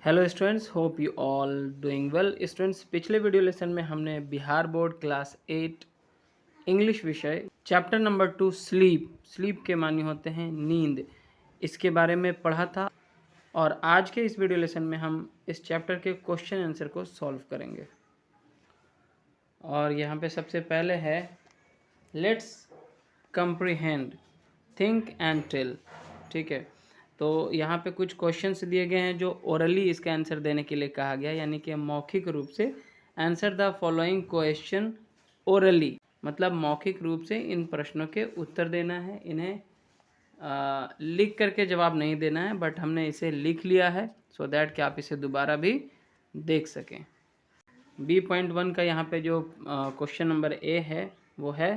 Hello students, hope you all doing well. Students, पिछले video lesson में हमने Bihar board class 8 English विषय chapter number 2 sleep के मानी होते हैं नींद, इसके बारे में पढ़ा था। और आज के इस वीडियो लेसन में हम इस चैप्टर के क्वेश्चन आंसर को सॉल्व करेंगे। और यहाँ पे सबसे पहले है let's comprehend think and tell. ठीक है, तो यहाँ पे कुछ क्वेश्चंस दिए गए हैं जो ओरली इसका आंसर देने के लिए कहा गया है, यानी कि मौखिक रूप से answer the following question orally, मतलब मौखिक रूप से इन प्रश्नों के उत्तर देना है। इन्हें लिख करके जवाब नहीं देना है, बट हमने इसे लिख लिया है सो दैट कि आप इसे दोबारा भी देख सकें। B.1 का यहाँ पे जो क्वेश्चन नंबर ए है वो है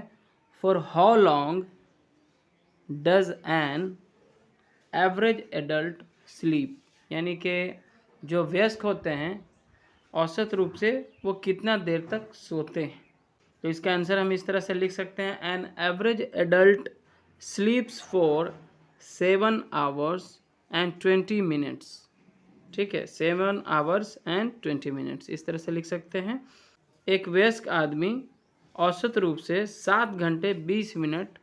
for how long does an average adult sleep, यानी कि जो वयस्क होते हैं औसत रूप से वो कितना देर तक सोते हैं। तो इसका आंसर हम इस तरह से लिख सकते हैं, an average adult स्लीप्स for 7 hours and 20 minutes. ठीक है, 7 आवर्स एंड 20 मिनट्स, इस तरह से लिख सकते हैं। एक वयस्क आदमी औसत रूप से 7 घंटे 20 मिनट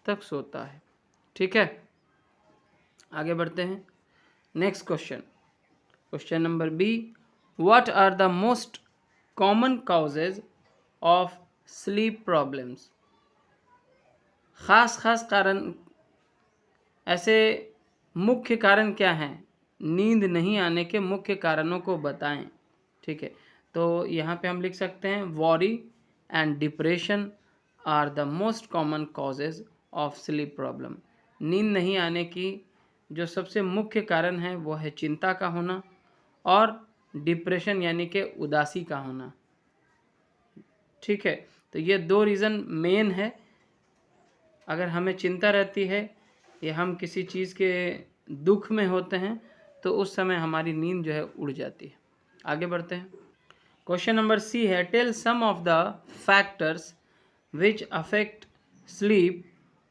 तक सोता है। ठीक है, आगे बढ़ते हैं। Next question number B, what are the most common causes of sleep problems. खास कारण, ऐसे मुख्य कारण क्या हैं, नींद नहीं आने के मुख्य कारणों को बताएं। ठीक है, तो यहाँ पे हम लिख सकते हैं worry and depression are the most common causes of sleep problem. नींद नहीं आने की जो सबसे मुख्य कारण है वो है चिंता का होना और डिप्रेशन यानी कि उदासी का होना। ठीक है, तो ये दो रीज़न मेन है। अगर हमें चिंता रहती है या हम किसी चीज़ के दुख में होते हैं तो उस समय हमारी नींद जो है उड़ जाती है। आगे बढ़ते हैं। क्वेश्चन नंबर सी है, tell some of the factors which affect sleep,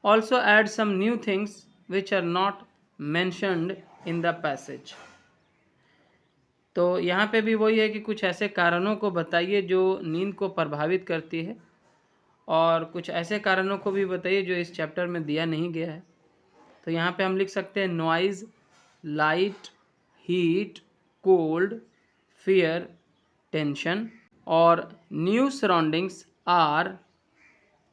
also add some new things which are not mentioned in the passage. तो यहाँ पे भी वही है कि कुछ ऐसे कारणों को बताइए जो नींद को प्रभावित करती है, और कुछ ऐसे कारणों को भी बताइए जो इस चैप्टर में दिया नहीं गया है। तो यहाँ पे हम लिख सकते हैं noise, light, heat, cold, fear, tension और new surroundings are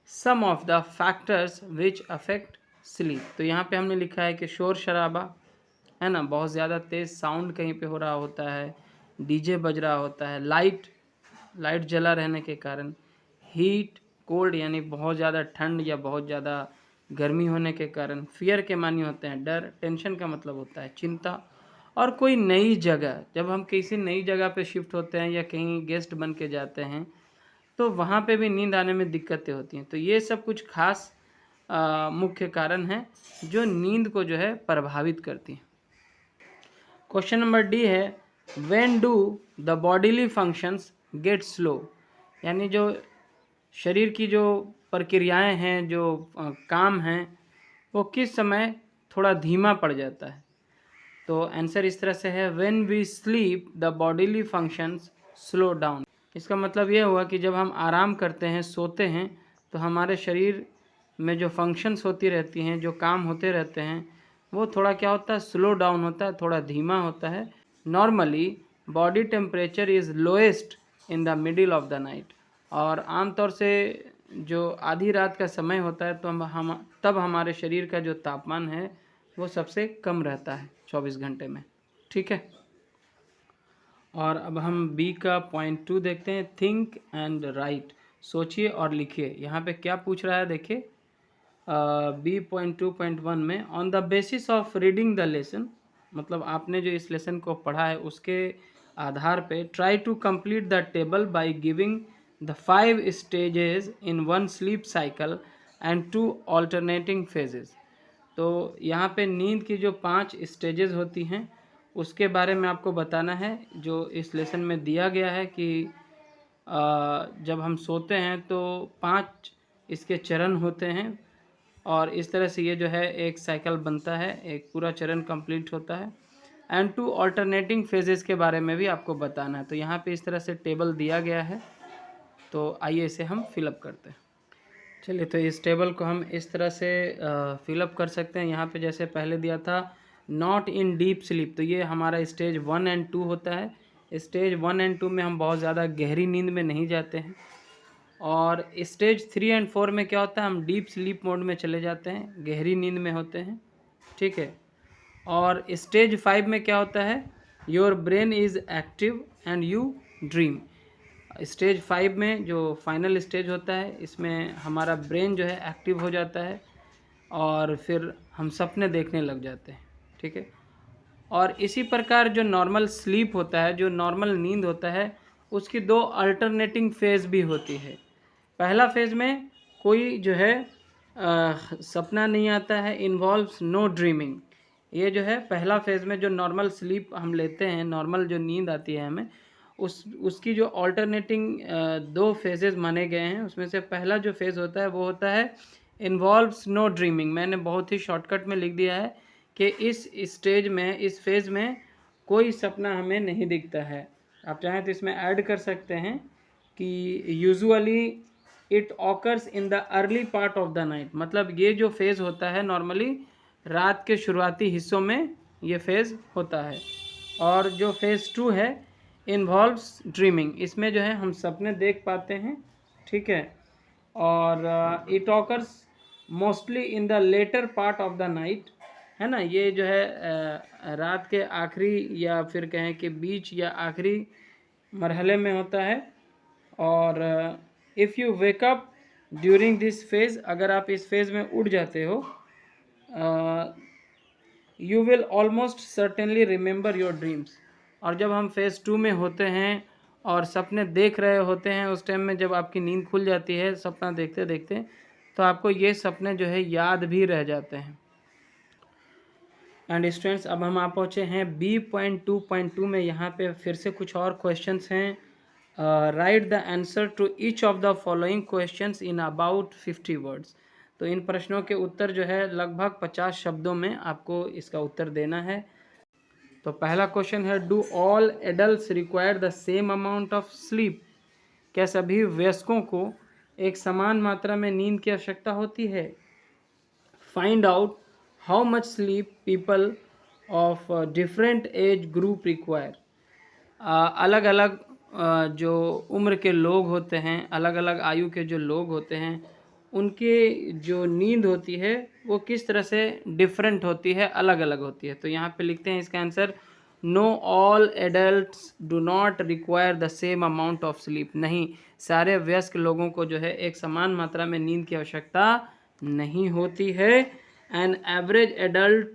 some of the factors which affect sleep. तो यहाँ पे हमने लिखा है कि शोर शराबा है ना, बहुत ज़्यादा तेज़ साउंड कहीं पे हो रहा होता है, डीजे बज रहा होता है, लाइट जला रहने के कारण, हीट, कोल्ड यानी बहुत ज़्यादा ठंड या बहुत ज़्यादा गर्मी होने के कारण, फियर के मानी होते हैं डर, टेंशन का मतलब होता है चिंता, और कोई नई जगह, जब हम किसी नई जगह पे शिफ्ट होते हैं या कहीं गेस्ट बन के जाते हैं तो वहाँ पे भी नींद आने में दिक्कतें होती हैं। तो ये सब कुछ खास मुख्य कारण हैं जो नींद को जो है प्रभावित करती हैं। क्वेश्चन नंबर डी है, when do the bodily functions get slow, यानी जो शरीर की जो प्रक्रियाएं हैं, जो काम हैं, वो किस समय थोड़ा धीमा पड़ जाता है। तो आंसर इस तरह से है, when we sleep the bodily functions slow down. इसका मतलब ये हुआ कि जब हम आराम करते हैं, सोते हैं, तो हमारे शरीर में जो फंक्शंस होती रहती हैं, जो काम होते रहते हैं, वो थोड़ा क्या होता है, स्लो डाउन होता है, थोड़ा धीमा होता है। Normally body temperature is lowest in the middle of the night, और आमतौर से जो आधी रात का समय होता है तो हम तब हमारे शरीर का जो तापमान है वो सबसे कम रहता है 24 घंटे में। ठीक है, और अब हम बी का पॉइंट 2 देखते हैं, थिंक एंड राइट, सोचिए और लिखिए। यहाँ पे क्या पूछ रहा है देखिए, B.2.1 में, on the basis of reading the lesson, मतलब आपने जो इस लेसन को पढ़ा है उसके आधार पे, try to complete the table by giving the 5 stages in 1 sleep cycle and 2 alternating phases. तो यहाँ पे नींद की जो 5 स्टेजेस होती हैं उसके बारे में आपको बताना है, जो इस लेसन में दिया गया है कि जब हम सोते हैं तो 5 इसके चरण होते हैं, और इस तरह से ये जो है एक साइकिल बनता है, एक पूरा चरण कंप्लीट होता है। एंड 2 ऑल्टरनेटिंग फेजेस के बारे में भी आपको बताना है। तो यहाँ पे इस तरह से टेबल दिया गया है, तो आइए इसे हम फिलअप करते हैं। चलिए, तो इस टेबल को हम इस तरह से फिलअप कर सकते हैं। यहाँ पे जैसे पहले दिया था नॉट इन डीप स्लीप, तो ये हमारा स्टेज 1 एंड 2 होता है। स्टेज 1 एंड 2 में हम बहुत ज़्यादा गहरी नींद में नहीं जाते हैं। और स्टेज 3 एंड 4 में क्या होता है, हम डीप स्लीप मोड में चले जाते हैं, गहरी नींद में होते हैं, ठीक है। और स्टेज 5 में क्या होता है, your brain is active and you dream. Stage 5 में जो फाइनल स्टेज होता है, इसमें हमारा ब्रेन जो है एक्टिव हो जाता है और फिर हम सपने देखने लग जाते हैं, ठीक है। और इसी प्रकार जो नॉर्मल स्लीप होता है, जो नॉर्मल नींद होता है, उसकी 2 अल्टरनेटिंग फेज़ भी होती है। पहला फेज़ में कोई जो है सपना नहीं आता है, इन्वॉल्व्स नो ड्रीमिंग। ये जो है पहला फेज़ में जो नॉर्मल स्लीप हम लेते हैं, नॉर्मल जो नींद आती है हमें, उसकी जो ऑल्टरनेटिंग 2 फेजेस माने गए हैं, उसमें से पहला जो फेज़ होता है वो होता है इन्वॉल्व्स नो ड्रीमिंग। मैंने बहुत ही शॉर्टकट में लिख दिया है कि इस स्टेज में, इस फेज़ में कोई सपना हमें नहीं दिखता है। आप चाहें तो इसमें ऐड कर सकते हैं कि usually it occurs in the early part of the night. मतलब ये जो फेज़ होता है नॉर्मली रात के शुरुआती हिस्सों में ये फेज़ होता है। और जो फेज़ 2 है इन्वॉल्व्स ड्रीमिंग, इसमें जो है हम सपने देख पाते हैं, ठीक है। और it occurs mostly in the later part of the night, है ना। ये जो है रात के आखिरी या फिर कहें कि बीच या आखिरी मरहले में होता है। और if you wake up during this phase, अगर आप इस फेज़ में उठ जाते हो, you will almost certainly remember your dreams. और जब हम फेज़ 2 में होते हैं और सपने देख रहे होते हैं, उस टाइम में जब आपकी नींद खुल जाती है सपना देखते देखते, तो आपको ये सपने जो है याद भी रह जाते हैं। एंड स्टूडेंट्स, अब हम आप पहुँचे हैं B.2.2 में। यहाँ पे फिर से कुछ और क्वेश्चंस हैं। Write the answer to each of the following questions in about 50 words. तो इन प्रश्नों के उत्तर जो है लगभग 50 शब्दों में आपको इसका उत्तर देना है। तो पहला क्वेश्चन है, do all adults require the same amount of sleep. क्या सभी वयस्कों को एक समान मात्रा में नींद की आवश्यकता होती है। Find out how much sleep people of different age group require. अलग अलग जो उम्र के लोग होते हैं, अलग अलग आयु के जो लोग होते हैं, उनकी जो नींद होती है वो किस तरह से डिफरेंट होती है, अलग अलग होती है। तो यहाँ पे लिखते हैं इसका answer, know all adults do not require the same amount of sleep. नहीं, सारे वयस्क लोगों को जो है एक समान मात्रा में नींद की आवश्यकता नहीं होती है। An average adult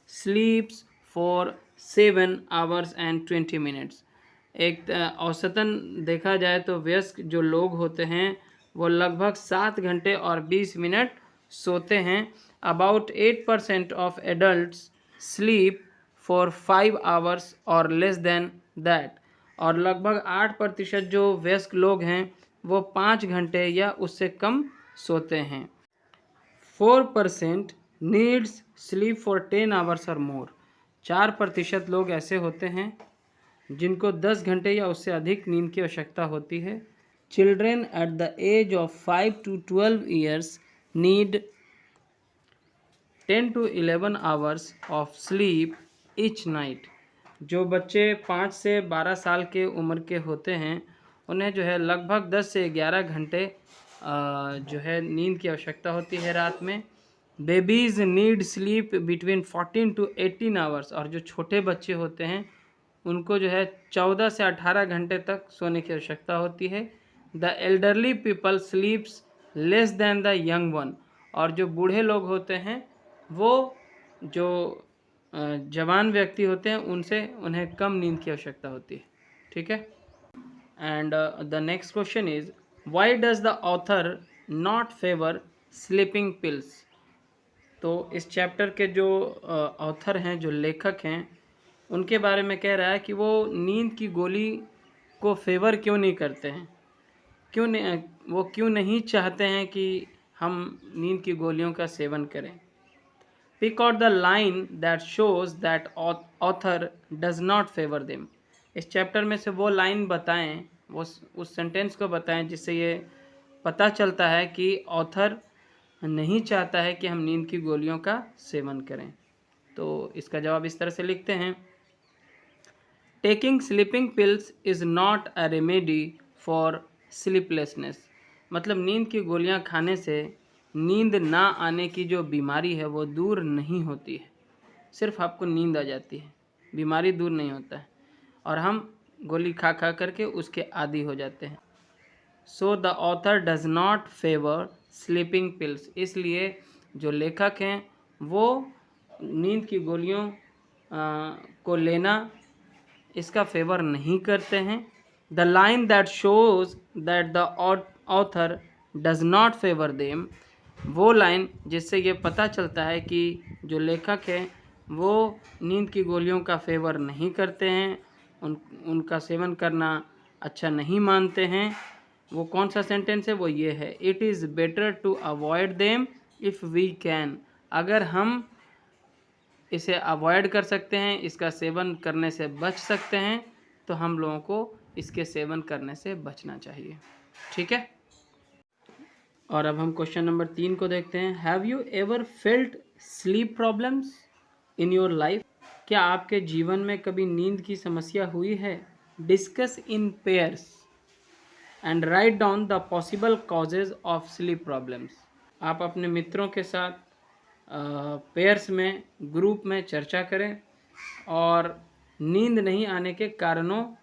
स्लीप्स for 7 hours and 20 minutes. एक औसतन देखा जाए तो वयस्क जो लोग होते हैं वो लगभग 7 घंटे और 20 मिनट सोते हैं। About 8% of adults sleep for 5 hours और लेस देन दैट। और लगभग 8% जो वयस्क लोग हैं वो 5 घंटे या उससे कम सोते हैं। 4% नीड्स स्लीप फॉर 10 आवर्स और मोर। 4% लोग ऐसे होते हैं जिनको 10 घंटे या उससे अधिक नींद की आवश्यकता होती है। Children at the age of 5 to 12 years need 10 to 11 hours of sleep each night. जो बच्चे 5 से 12 साल के उम्र के होते हैं उन्हें जो है लगभग 10 से 11 घंटे जो है नींद की आवश्यकता होती है रात में। Babies need sleep between 14 to 18 hours. और जो छोटे बच्चे होते हैं उनको जो है 14 से 18 घंटे तक सोने की आवश्यकता होती है। The elderly people स्लीप्स less than the young one. और जो बूढ़े लोग होते हैं वो जो जवान व्यक्ति होते हैं उनसे उन्हें कम नींद की आवश्यकता होती है, ठीक है। And the next question is, why does the author not favour sleeping pills. तो इस चैप्टर के जो ऑथर हैं, जो लेखक हैं, उनके बारे में कह रहा है कि वो नींद की गोली को फेवर क्यों नहीं करते हैं, क्यों नहीं चाहते हैं कि हम नींद की गोलियों का सेवन करें। Pick out the line that shows that author does not favour them. इस चैप्टर में से वो लाइन बताएं, वो उस सेंटेंस को बताएं जिससे ये पता चलता है कि ऑथर नहीं चाहता है कि हम नींद की गोलियों का सेवन करें। तो इसका जवाब इस तरह से लिखते हैं, taking sleeping pills is not a remedy for sleeplessness. मतलब नींद की गोलियां खाने से नींद ना आने की जो बीमारी है वो दूर नहीं होती है, सिर्फ आपको नींद आ जाती है, बीमारी दूर नहीं होता है, और हम गोली खा खा करके उसके आदी हो जाते हैं। So the author does not favour sleeping pills. इसलिए जो लेखक हैं वो नींद की गोलियों को लेना इसका फेवर नहीं करते हैं। The line that shows that the author does not favour them, वो लाइन जिससे ये पता चलता है कि जो लेखक है वो नींद की गोलियों का फेवर नहीं करते हैं, उनका सेवन करना अच्छा नहीं मानते हैं, वो कौन सा सेंटेंस है? वो ये है, it is better to avoid them if we can. अगर हम इसे अवॉइड कर सकते हैं, इसका सेवन करने से बच सकते हैं, तो हम लोगों को इसके सेवन करने से बचना चाहिए। ठीक है, और अब हम क्वेश्चन नंबर 3 को देखते हैं। Have you ever felt sleep problems in your life? क्या आपके जीवन में कभी नींद की समस्या हुई है? Discuss in pairs and write down the possible causes of sleep problems. आप अपने मित्रों के साथ पेयर्स में, ग्रुप में चर्चा करें और नींद नहीं आने के कारणों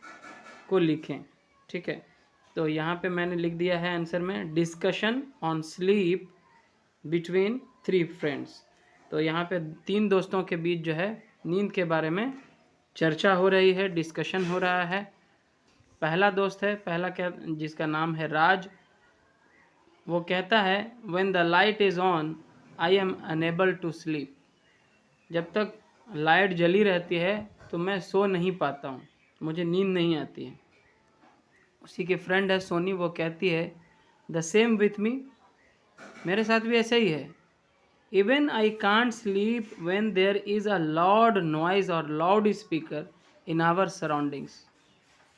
को लिखें। ठीक है, तो यहाँ पे मैंने लिख दिया है आंसर में, discussion on sleep between 3 friends. तो यहाँ पे 3 दोस्तों के बीच जो है नींद के बारे में चर्चा हो रही है, डिस्कशन हो रहा है। पहला दोस्त है, पहला क्या, जिसका नाम है राज, वो कहता है when the light is on I am unable to sleep. जब तक लाइट जली रहती है तो मैं सो नहीं पाता हूँ, मुझे नींद नहीं आती है। उसी की फ्रेंड है सोनी, वो कहती है द सेम विथ मी, मेरे साथ भी ऐसा ही है। Even I can't sleep when there is a loud noise और loud speaker in our surroundings.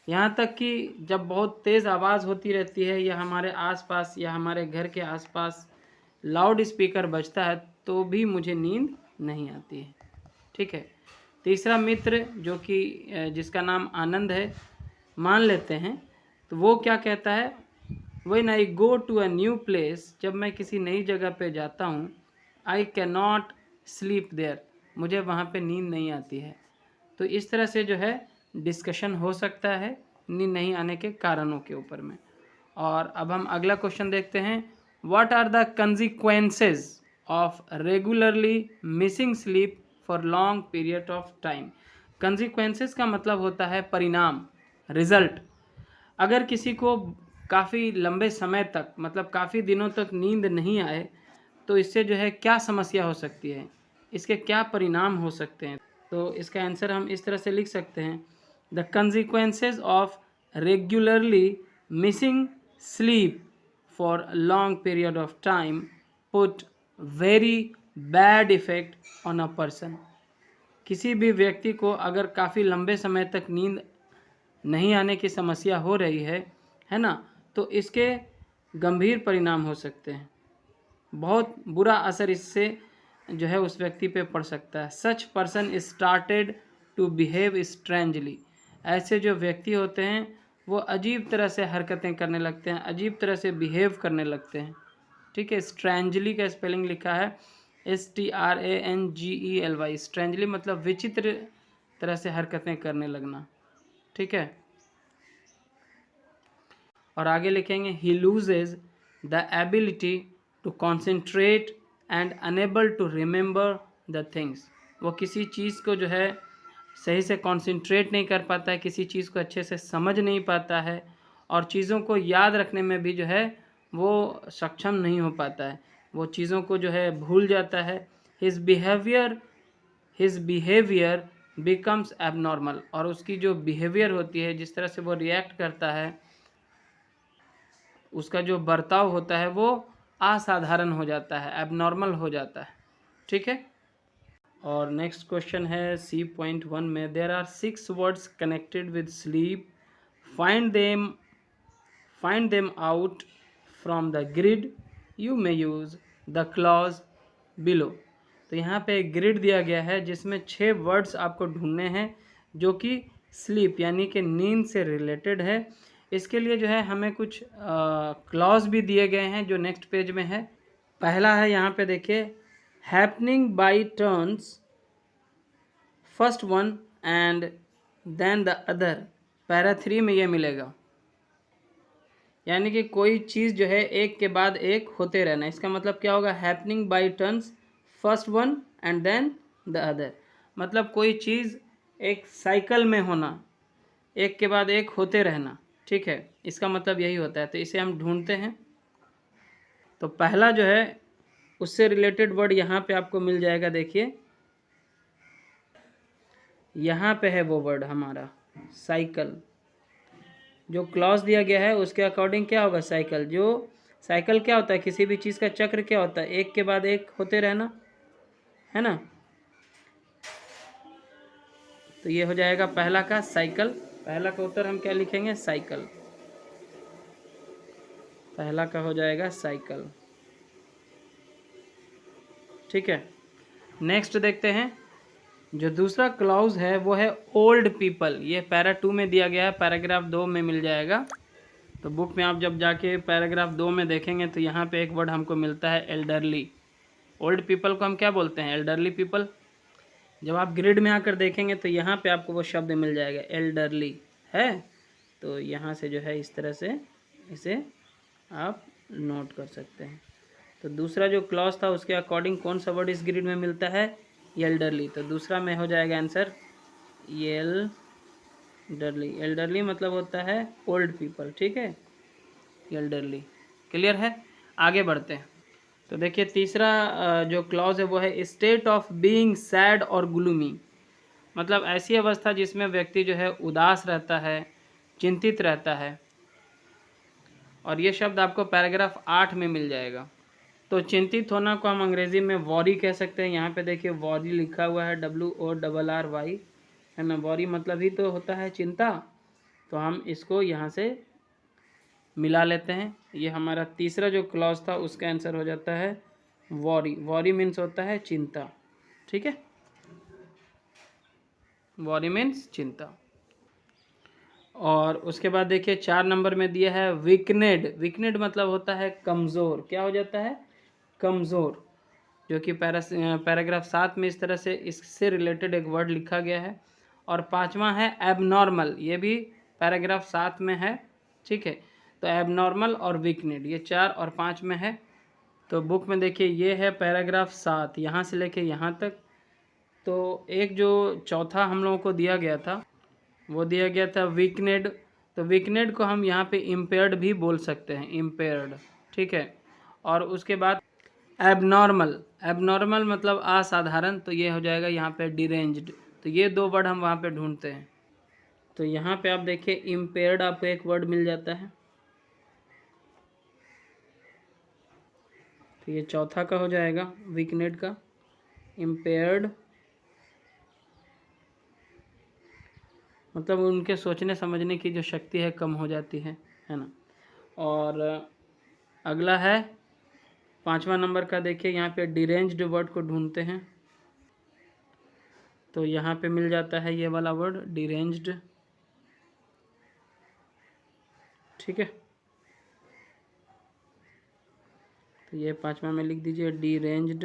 यहाँ तक कि जब बहुत तेज़ आवाज़ होती रहती है या हमारे आसपास या हमारे घर के आसपास लाउड स्पीकर बजता है तो भी मुझे नींद नहीं आती है। ठीक है, तीसरा मित्र जो कि जिसका नाम आनंद है, मान लेते हैं, तो वो क्या कहता है, when I go to a new place, जब मैं किसी नई जगह पे जाता हूँ, I can not sleep there, मुझे वहाँ पे नींद नहीं आती है। तो इस तरह से जो है डिस्कशन हो सकता है नींद नहीं आने के कारणों के ऊपर में। और अब हम अगला क्वेश्चन देखते हैं, what are the consequences of regularly missing sleep for long period of time. Consequences का मतलब होता है परिणाम, रिजल्ट। अगर किसी को काफ़ी लंबे समय तक, मतलब काफ़ी दिनों तक नींद नहीं आए तो इससे जो है क्या समस्या हो सकती है, इसके क्या परिणाम हो सकते हैं। तो इसका आंसर हम इस तरह से लिख सकते हैं, the consequences of regularly missing sleep for long period of time put very bad effect on a person. किसी भी व्यक्ति को अगर काफ़ी लंबे समय तक नींद नहीं आने की समस्या हो रही है ना, तो इसके गंभीर परिणाम हो सकते हैं, बहुत बुरा असर इससे जो है उस व्यक्ति पे पड़ सकता है। Such person started to behave strangely. ऐसे जो व्यक्ति होते हैं वो अजीब तरह से हरकतें करने लगते हैं, अजीब तरह से बिहेव करने लगते हैं। ठीक है, स्ट्रेंजली का स्पेलिंग लिखा है STRANGELY। स्ट्रेंजली मतलब विचित्र तरह से हरकतें करने लगना। ठीक है, और आगे लिखेंगे, he loses the ability to concentrate and unable to remember the things. वो किसी चीज़ को जो है सही से कॉन्सेंट्रेट नहीं कर पाता है, किसी चीज़ को अच्छे से समझ नहीं पाता है, और चीज़ों को याद रखने में भी जो है वो सक्षम नहीं हो पाता है, वो चीज़ों को जो है भूल जाता है। His behaviour becomes abnormal. और उसकी जो बिहेवियर होती है, जिस तरह से वो रिएक्ट करता है, उसका जो बर्ताव होता है वो असाधारण हो जाता है, एबनॉर्मल हो जाता है। ठीक है, और नेक्स्ट क्वेश्चन है C.1 में, there are 6 words connected with sleep, find them out from the grid, you may use the clues below. तो यहाँ पे एक ग्रिड दिया गया है जिसमें 6 वर्ड्स आपको ढूंढने हैं जो कि स्लीप यानी कि नींद से रिलेटेड है। इसके लिए जो है हमें कुछ क्लॉज भी दिए गए हैं जो नेक्स्ट पेज में है। पहला है यहाँ पे देखिए, happening by turns, first one and then the other. Para 3 में ये मिलेगा, यानी कि कोई चीज़ जो है एक के बाद एक होते रहना। इसका मतलब क्या होगा, happening by turns, first one and then the other. मतलब कोई चीज़ एक साइकिल में होना, एक के बाद एक होते रहना, ठीक है, इसका मतलब यही होता है। तो इसे हम ढूंढते हैं। तो पहला जो है उससे रिलेटेड वर्ड यहाँ पे आपको मिल जाएगा। देखिए यहाँ पे है वो वर्ड हमारा साइकिल। जो क्लॉज दिया गया है उसके अकॉर्डिंग क्या होगा, साइकिल। जो साइकिल क्या होता है, किसी भी चीज़ का चक्र क्या होता है, एक के बाद एक होते रहना, है ना। तो ये हो जाएगा पहला का साइकिल। पहला का उत्तर हम क्या लिखेंगे, साइकिल। पहला का हो जाएगा साइकिल, ठीक है। नेक्स्ट देखते हैं, जो दूसरा क्लॉज है वो है ओल्ड पीपल। ये पैरा 2 में दिया गया है, पैराग्राफ 2 में मिल जाएगा। तो बुक में आप जब जाके पैराग्राफ 2 में देखेंगे तो यहाँ पे एक वर्ड हमको मिलता है एल्डरली। ओल्ड पीपल को हम क्या बोलते हैं, एल्डरली पीपल। जब आप ग्रिड में आकर देखेंगे तो यहाँ पे आपको वो शब्द मिल जाएगा, एल्डरली है। तो यहाँ से जो है इस तरह से इसे आप नोट कर सकते हैं। तो दूसरा जो क्लॉज था उसके अकॉर्डिंग कौन सा वर्ड इस ग्रिड में मिलता है, एल्डरली। तो दूसरा में हो जाएगा आंसर एल्डरली। एल्डरली मतलब होता है ओल्ड पीपल, ठीक है, एल्डरली। क्लियर है, आगे बढ़ते हैं। तो देखिए तीसरा जो क्लॉज है वो है स्टेट ऑफ बीइंग सैड और ग्लूमी। मतलब ऐसी अवस्था जिसमें व्यक्ति जो है उदास रहता है, चिंतित रहता है। और ये शब्द आपको पैराग्राफ 8 में मिल जाएगा। तो चिंतित होना को हम अंग्रेजी में वॉरी कह सकते हैं। यहाँ पे देखिए वॉरी लिखा हुआ है, WORRY, है ना। वॉरी मतलब ही तो होता है चिंता। तो हम इसको यहाँ से मिला लेते हैं। ये हमारा तीसरा जो क्लॉज था उसका आंसर हो जाता है वॉरी। वॉरी मीन्स होता है चिंता, ठीक है, वॉरी मीन्स चिंता। और उसके बाद देखिए 4 नंबर में दिया है वीकनेड। वीकनेड मतलब होता है कमज़ोर। क्या हो जाता है, कमज़ोर। जो कि पैराग्राफ 7 में इस तरह से इससे रिलेटेड एक वर्ड लिखा गया है। और 5वां है एबनॉर्मल। ये भी पैराग्राफ 7 में है, ठीक है। तो एबनॉर्मल और वीकनेड ये 4 और 5 में है। तो बुक में देखिए ये है पैराग्राफ 7 यहाँ से लेके यहाँ तक। तो एक जो चौथा हम लोगों को दिया गया था वो दिया गया था वीकनेड। तो वीकनेड को हम यहाँ पे इम्पेयर्ड भी बोल सकते हैं, इम्पेयर्ड, ठीक है। और उसके बाद एबनॉर्मल। एबनॉर्मल मतलब असाधारण। तो ये हो जाएगा यहाँ पे डिरेंज्ड। तो ये 2 वर्ड हम वहाँ पे ढूंढते हैं। तो यहाँ पे आप देखिए इम्पेयर्ड आपको एक वर्ड मिल जाता है। तो ये चौथा का हो जाएगा वीकनेड का, इम्पेयर्ड। मतलब उनके सोचने समझने की जो शक्ति है कम हो जाती है ना। और अगला है 5वां नंबर का। देखिए यहाँ पे डिरेंज्ड वर्ड को ढूंढते हैं। तो यहाँ पे मिल जाता है ये वाला वर्ड डिरेंज्ड, ठीक है। तो ये 5वां में लिख दीजिए डिरेंज्ड।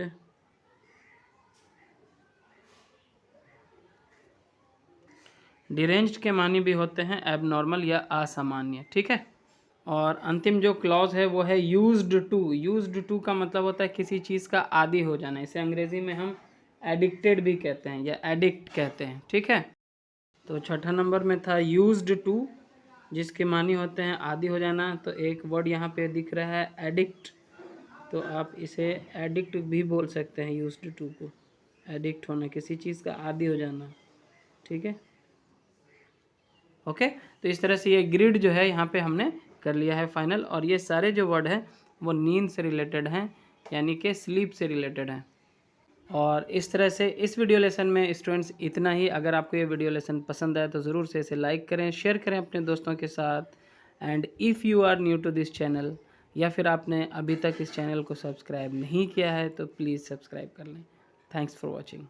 डिरेंज्ड के मानी भी होते हैं एबनॉर्मल या असामान्य, ठीक है। और अंतिम जो क्लॉज है वो है यूज्ड टू। यूज्ड टू का मतलब होता है किसी चीज़ का आदी हो जाना। इसे अंग्रेजी में हम एडिक्टेड भी कहते हैं या एडिक्ट कहते हैं, ठीक है। तो 6ठा नंबर में था यूज्ड टू, जिसके मानी होते हैं आदी हो जाना। तो एक वर्ड यहाँ पे दिख रहा है एडिक्ट। तो आप इसे एडिक्ट भी बोल सकते हैं, यूज्ड टू को। एडिक्ट होना, किसी चीज़ का आदी हो जाना, ठीक है, ओके। तो इस तरह से ये ग्रिड जो है यहाँ पे हमने कर लिया है फाइनल। और ये सारे जो वर्ड हैं वो नींद से रिलेटेड हैं, यानी कि स्लीप से रिलेटेड हैं। और इस तरह से इस वीडियो लेसन में स्टूडेंट्स इतना ही। अगर आपको ये वीडियो लेसन पसंद आए तो ज़रूर से इसे लाइक करें, शेयर करें अपने दोस्तों के साथ। And if you are new to this channel, या फिर आपने अभी तक इस चैनल को सब्सक्राइब नहीं किया है तो प्लीज़ सब्सक्राइब कर लें। Thanks for watching.